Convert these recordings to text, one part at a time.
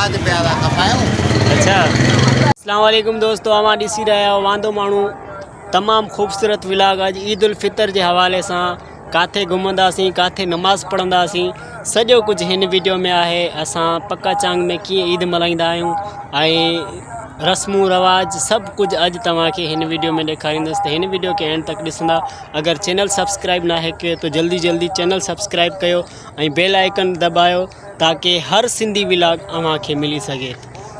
जहाज प्यादा खपायूं। अच्छा, अस्सलाम वालेकुम दोस्तों, अवां ॾिसी रहिया आहियो वांदो माण्हू तमामु ख़ूबसूरत विलाग। अॼु ईद उल फितर जे हवाले सां काथे घुमंदासीं, काथे नमाज़ पढ़ंदासीं, सॼो कुझु हिन वीडियो में आहे। असां पक्का चांग में कीअं ईद मल्हाईंदा आहियूं ऐं रस्मूं रवाज सभु कुझु अॼु तव्हांखे हिन वीडियो में ॾेखारींदुसि। त हिन वीडियो खे एंड तक ॾिसंदा। अगरि चैनल सब्सक्राइब ना कयो त जल्दी चैनल सब्सक्राइब कयो ऐं बेल आइकन दबायो ताकि हर सिंधी विलाग अव्हांखे मिली सघे।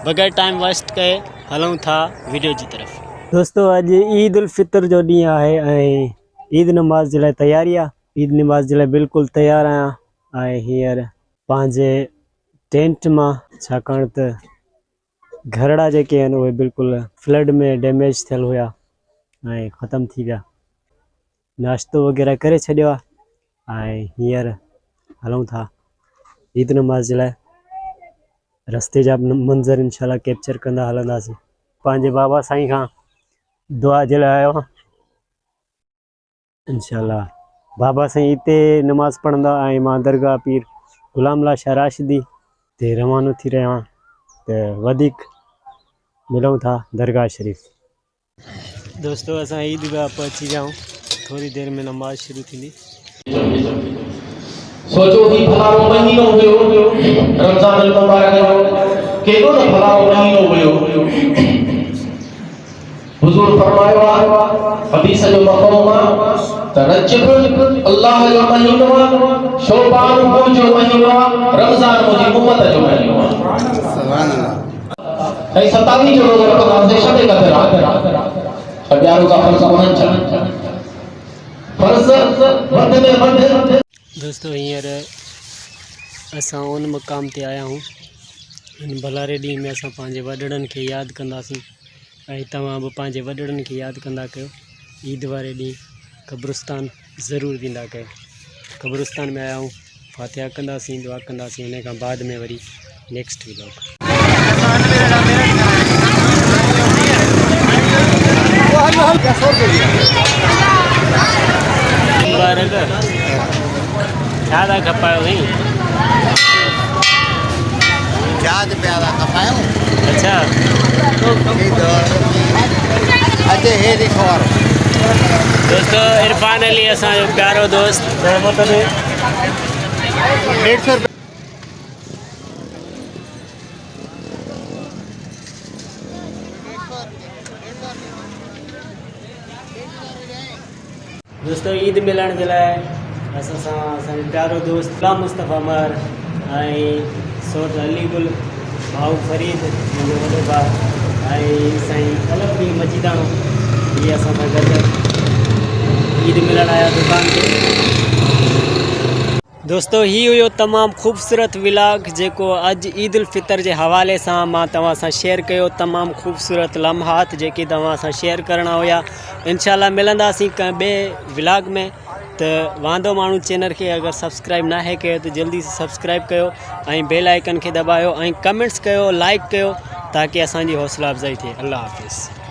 बग़ैर टाइम वेस्ट कए हलूं था वीडियो जी तरफ़। दोस्तों, अॼु ईद उल फितर जो ॾींहुं आहे ऐं ईद नमाज़ जे लाइ तयारी आहे। ईद नमाज़ जे लाइ बिल्कुलु तयारु आहियां ऐं हींअर पंहिंजे टेंट मां, छाकाणि त घरड़ा जेके आहिनि उहे बिल्कुलु फ्लड में डैमेज थियल हुया ऐं ख़तमु थी विया। नाश्तो वग़ैरह करे छॾियो आहे ऐं हींअर हलूं था ईद नमाज़ जे लाइ। रस्ते जा मंज़र इंशाल्लाह कैप्चर कंदा हलंदासीं। पंहिंजे बाबा साईं खां दुआ जे लाइ आयो आहियां। इंशाल्लाह बाबा साईं हिते नमाज़ पढ़ंदा ऐं मां दरगाह पीर ग़ुलाम अल्लाह शाह राशिदी ते रवानो थी रहियो आहियां। त वधीक मिलूं था दरगाह शरीफ़। दोस्तों, असां ईदगाह पहुची विया आहियूं। थोड़ी देर में नमाज शुरू थींदी। सोचो ही भलारो महीनो हुयो रमज़ान अल मुबारक जो केॾो न भलारो महीनो हुयो। हुज़ूर फरमायो आहे हदीस जो मफ़हूम आहे त रजब अल्लाह जो महीनो आहे, शोबान मुंहिंजो महीनो आहे, रमज़ान मुंहिंजी उम्मत जो महीनो आहे। सुभान अल्लाह। ऐं 27 जो रोज़ो रखंदासीं शबे क़दर आहे। ॿियारो का फर्ज़ कोन्हनि छा फर्ज़ वध में वध। दोस्तों, हींअर असां उन मुक़ाम ते आया आहियूं। हिन भलारे ॾींहं में असां पंहिंजे वॾड़नि खे यादि कंदासीं ऐं तव्हां बि पंहिंजे वॾड़नि खे यादि कंदा कयो। ईद वारे ॾींहुं क़ब्रिस्तान ज़रूरु वेंदा कयो। क़ब्रिस्तान में आया आहियूं, फातिहा कंदासीं, दुआ कंदासीं, हुन खां बाद में वरी नेक्स्ट व्लॉग। मुबारक छा था खपायो साईं? जहाज प्यादा खपायूं। अच्छा, अॼु हे ॾिसो वारो दोस्तों इरफान अली असांजो प्यारो दोस्त। 150 रुपया। दोस्तों, ईद मिलण जे लाइ असां सां असांजो प्यारो दोस्त ग़ुलाम मुस्तफ़ा मर ऐं सोट अली गुल, भाऊ फरीद मुंहिंजो वॾो भाउ ऐं साईं अलॻि मजीदाणो, इहे असां सां गॾु ईद मिलण आया दुकान ते। दोस्तों, ही हुयो तमामु ख़ूबसूरत विलाग जेको अॼु ईद उल फितर जे हवाले सां मां तव्हां सां शेयर कयो। तमामु ख़ूबसूरत लम्हात जेके तव्हां सां शेयर करणा हुया। इंशाल्लाह मिलंदासीं कंहिं ॿिए विलाग में। त वांदो माण्हू चैनल खे अगरि सब्सक्राइब ना कयो त जल्दी सां सब्सक्राइब कयो ऐं बेल आइकन खे दबायो ऐं कमेंट्स कयो, लाइक कयो ताकि असांजी हौसला अफ़ज़ाई थिए। अल्लाह हाफ़िज़।